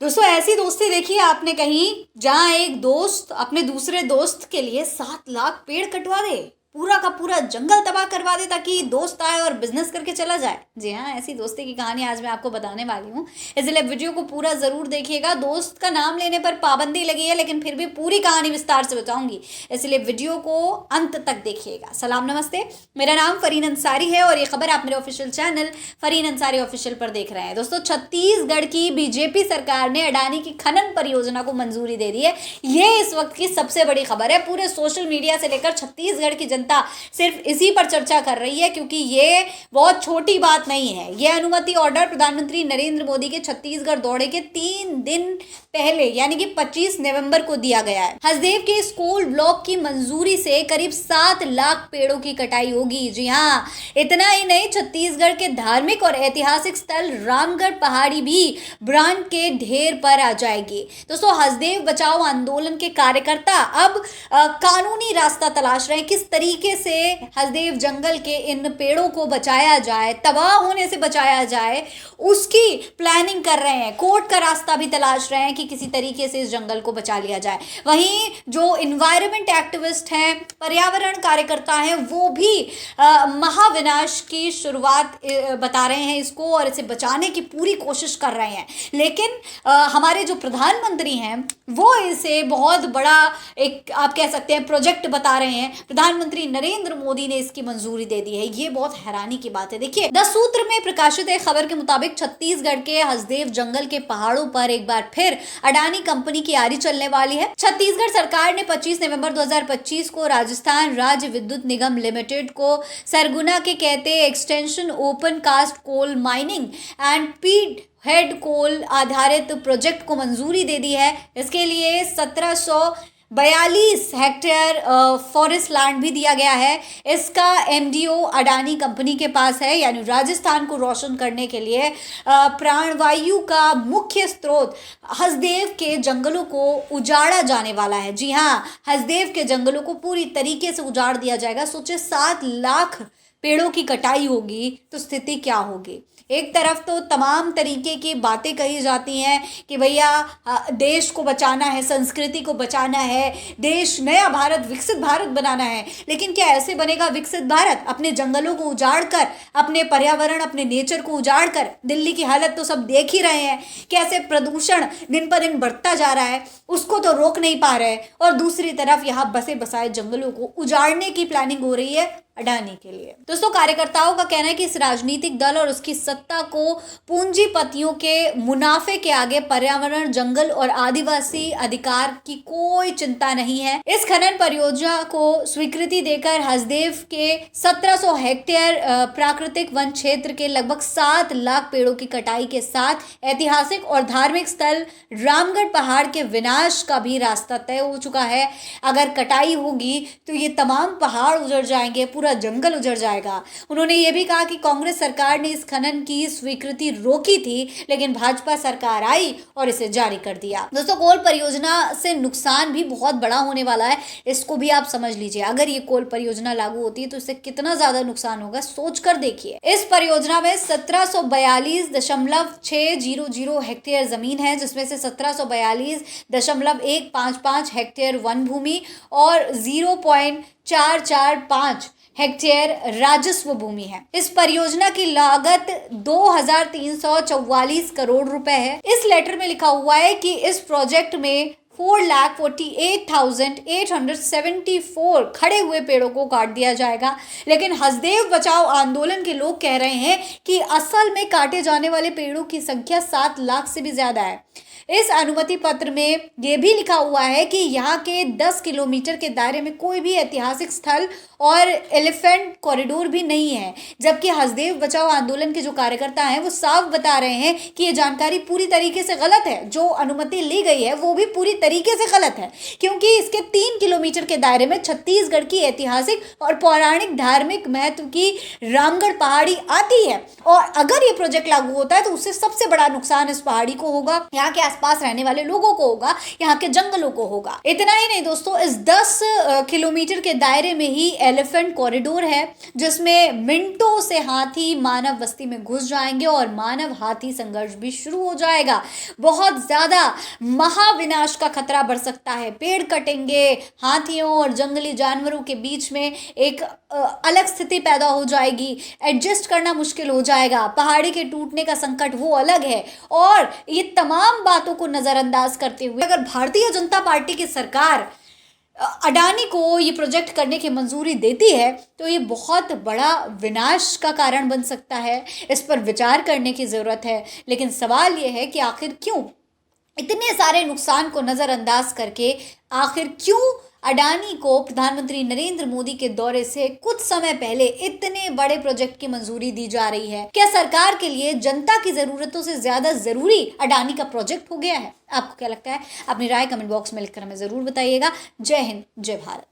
दोस्तों ऐसी दोस्ती देखी है आपने कहीं जहां एक दोस्त अपने दूसरे दोस्त के लिए 7 लाख पेड़ कटवा दे, पूरा का पूरा जंगल तबाह करवा दे ताकि दोस्त आए और बिजनेस करके चला जाए। जी हाँ, ऐसी दोस्ती की कहानी आज मैं आपको बताने वाली हूँ, इसलिए वीडियो को पूरा जरूर देखिएगा। दोस्त का नाम लेने पर पाबंदी लगी है, लेकिन फिर भी पूरी कहानी विस्तार से बताऊंगी, इसलिए वीडियो को अंत तक देखिएगा। सलाम नमस्ते, मेरा नाम फरीन अंसारी है और ये खबर आप मेरे official channel Fareen Ansari official पर देख रहे हैं। दोस्तों, छत्तीसगढ़ की बीजेपी सरकार ने अडानी की खनन परियोजना को मंजूरी दे दी है। ये इस वक्त की सबसे बड़ी खबर है। पूरे सोशल मीडिया से लेकर छत्तीसगढ़ की जनता सिर्फ इसी पर चर्चा कर रही है, क्योंकि ये बहुत छोटी बात नहीं है। ये अनुमति ऑर्डर प्रधानमंत्री नरेंद्र मोदी के छत्तीसगढ़ दौरे के 3 दिन पहले यानी कि 25 नवंबर को दिया गया है। हसदेव के स्कूल ब्लॉक की मंजूरी से करीब 7 लाख पेड़ों की कटाई होगी। जी हाँ, इतना ही नहीं, छत्तीसगढ़ के धार्मिक और ऐतिहासिक स्थल रामगढ़ पहाड़ी भी ब्रांड के ढेर पर आ जाएगी। दोस्तों, हसदेव बचाओ आंदोलन के कार्यकर्ता अब कानूनी रास्ता तलाश रहे हैं, किस तरीके से हसदेव जंगल के इन पेड़ों को बचाया जाए, तबाह होने से बचाया जाए, उसकी प्लानिंग कर रहे हैं। कोर्ट का रास्ता भी तलाश रहे हैं कि किसी तरीके से इस जंगल को बचा लिया जाए। वहीं जो इन्वायरमेंट एक्टिविस्ट हैं, पर्यावरण कार्यकर्ता हैं, वो भी महाविनाश की शुरुआत बता रहे हैं इसको, और इसे बचाने की पूरी कोशिश कर रहे हैं। लेकिन हमारे जो प्रधानमंत्री हैं वो इसे बहुत बड़ा एक आप कह सकते हैं प्रोजेक्ट बता रहे हैं। प्रधानमंत्री नरेंद्र मोदी ने इसकी मंजूरी दे दी है। ये बहुत हैरानी की बात है। देखिए, द सूत्र में प्रकाशित एक खबर के मुताबिक छत्तीसगढ़ के हसदेव जंगल के पहाड़ों पर एक बार फिर अडानी कंपनी की आरी चलने वाली है। छत्तीसगढ़ सरकार ने 25 नवंबर 2025 को राजस्थान राज्य विद्युत निगम लिमिटेड को सरगुना के कहते extension open cast coal mining and pit head coal आधारित प्रोजेक्ट को मंजूरी दे दी है। इसके लिए 1742 हेक्टेयर फॉरेस्ट लैंड भी दिया गया है। इसका एमडीओ अडानी कंपनी के पास है, यानी राजस्थान को रोशन करने के लिए प्राणवायु का मुख्य स्रोत हसदेव के जंगलों को उजाड़ा जाने वाला है। जी हाँ, हसदेव के जंगलों को पूरी तरीके से उजाड़ दिया जाएगा। सोचे 7 लाख पेड़ों की कटाई होगी तो स्थिति क्या होगी। एक तरफ तो तमाम तरीके की बातें कही जाती हैं कि भैया देश को बचाना है, संस्कृति को बचाना है, देश नया भारत विकसित भारत बनाना है। लेकिन क्या ऐसे बनेगा विकसित भारत? अपने जंगलों को उजाड़ कर, अपने पर्यावरण, अपने नेचर को उजाड़ कर। दिल्ली की हालत तो सब देख ही रहे हैं, कैसे प्रदूषण दिन पर दिन बढ़ता जा रहा है, उसको तो रोक नहीं पा रहे। और दूसरी तरफ यहाँ बसे बसाए जंगलों को उजाड़ने की प्लानिंग हो रही है अडानी के लिए। दोस्तों, कार्यकर्ताओं का कहना है कि इस राजनीतिक दल और उसकी सत्ता को पूंजीपतियों के मुनाफे के आगे पर्यावरण, जंगल और आदिवासी अधिकार की कोई चिंता नहीं है। इस खनन परियोजना को स्वीकृति देकर हसदेव के 1700 हेक्टेयर प्राकृतिक वन क्षेत्र के लगभग 7 लाख पेड़ों की कटाई के साथ ऐतिहासिक और धार्मिक स्थल रामगढ़ पहाड़ के विनाश का भी रास्ता तय हो चुका है। अगर कटाई होगी तो ये तमाम पहाड़ उजड़ जाएंगे, पूरा जंगल उजड़ जाएगा। उन्होंने ये भी कहा कि कांग्रेस सरकार ने इस खनन की स्वीकृति रोकी थी, लेकिन भाजपा सरकार आई और इसे जारी कर दिया। दोस्तों, कोल परियोजना से नुकसान भी बहुत बड़ा होने वाला है, इसको भी आप समझ लीजिए। अगर ये कोल परियोजना लागू होती है तो इससे कितना ज्यादा नुकसान होगा, सोच कर देखिए। इस परियोजना में 1742.600 हेक्टेयर जमीन है, जिसमें से 1742.155 हेक्टेयर वन भूमि और 0.445 हेक्टेयर राजस्व भूमि है। इस परियोजना की लागत 2344 करोड़ रुपए है। इस लेटर में लिखा हुआ है कि इस प्रोजेक्ट में 4,48,874 खड़े हुए पेड़ों को काट दिया जाएगा। लेकिन हसदेव बचाओ आंदोलन के लोग कह रहे हैं कि असल में काटे जाने वाले पेड़ों की संख्या 7 लाख से भी ज्यादा है। इस अनुमति पत्र में यह भी लिखा हुआ है कि यहाँ के 10 किलोमीटर के दायरे में कोई भी ऐतिहासिक स्थल और एलिफेंट कॉरिडोर भी नहीं है। जबकि हसदेव बचाओ आंदोलन के जो कार्यकर्ता हैं वो साफ बता रहे हैं कि ये जानकारी पूरी तरीके से गलत है। जो अनुमति ली गई है वो भी पूरी तरीके से गलत है, क्योंकि इसके 3 किलोमीटर के दायरे में छत्तीसगढ़ की ऐतिहासिक और पौराणिक धार्मिक महत्व की रामगढ़ पहाड़ी आती है। और अगर ये प्रोजेक्ट लागू होता है तो उससे सबसे बड़ा नुकसान इस पहाड़ी को होगा। यहाँ के आसपास रहने वाले लोगों को होगा, यहाँ के जंगलों को होगा। इतना ही नहीं दोस्तों, इस 10 किलोमीटर के दायरे में ही एलिफेंट कॉरिडोर है, जिसमें मिनटों से हाथी मानव बस्ती में घुस जाएंगे और मानव हाथी संघर्ष भी शुरू हो जाएगा। बहुत ज्यादा महाविनाश का खतरा बढ़ सकता है। पेड़ कटेंगे, हाथियों और जंगली जानवरों के बीच में एक अलग स्थिति पैदा हो जाएगी, एडजस्ट करना मुश्किल हो जाएगा, पहाड़ी के टूटने का संकट वो अलग है। और ये तमाम बातों को नजरअंदाज करते हुए अगर भारतीय जनता पार्टी की सरकार अडानी को ये प्रोजेक्ट करने की मंजूरी देती है तो ये बहुत बड़ा विनाश का कारण बन सकता है। इस पर विचार करने की जरूरत है। लेकिन सवाल ये है कि आखिर क्यों इतने सारे नुकसान को नजरअंदाज करके, आखिर क्यों अडानी को प्रधानमंत्री नरेंद्र मोदी के दौरे से कुछ समय पहले इतने बड़े प्रोजेक्ट की मंजूरी दी जा रही है? क्या सरकार के लिए जनता की जरूरतों से ज्यादा जरूरी अडानी का प्रोजेक्ट हो गया है? आपको क्या लगता है? अपनी राय कमेंट बॉक्स में लिखकर हमें जरूर बताइएगा। जय हिंद, जय भारत।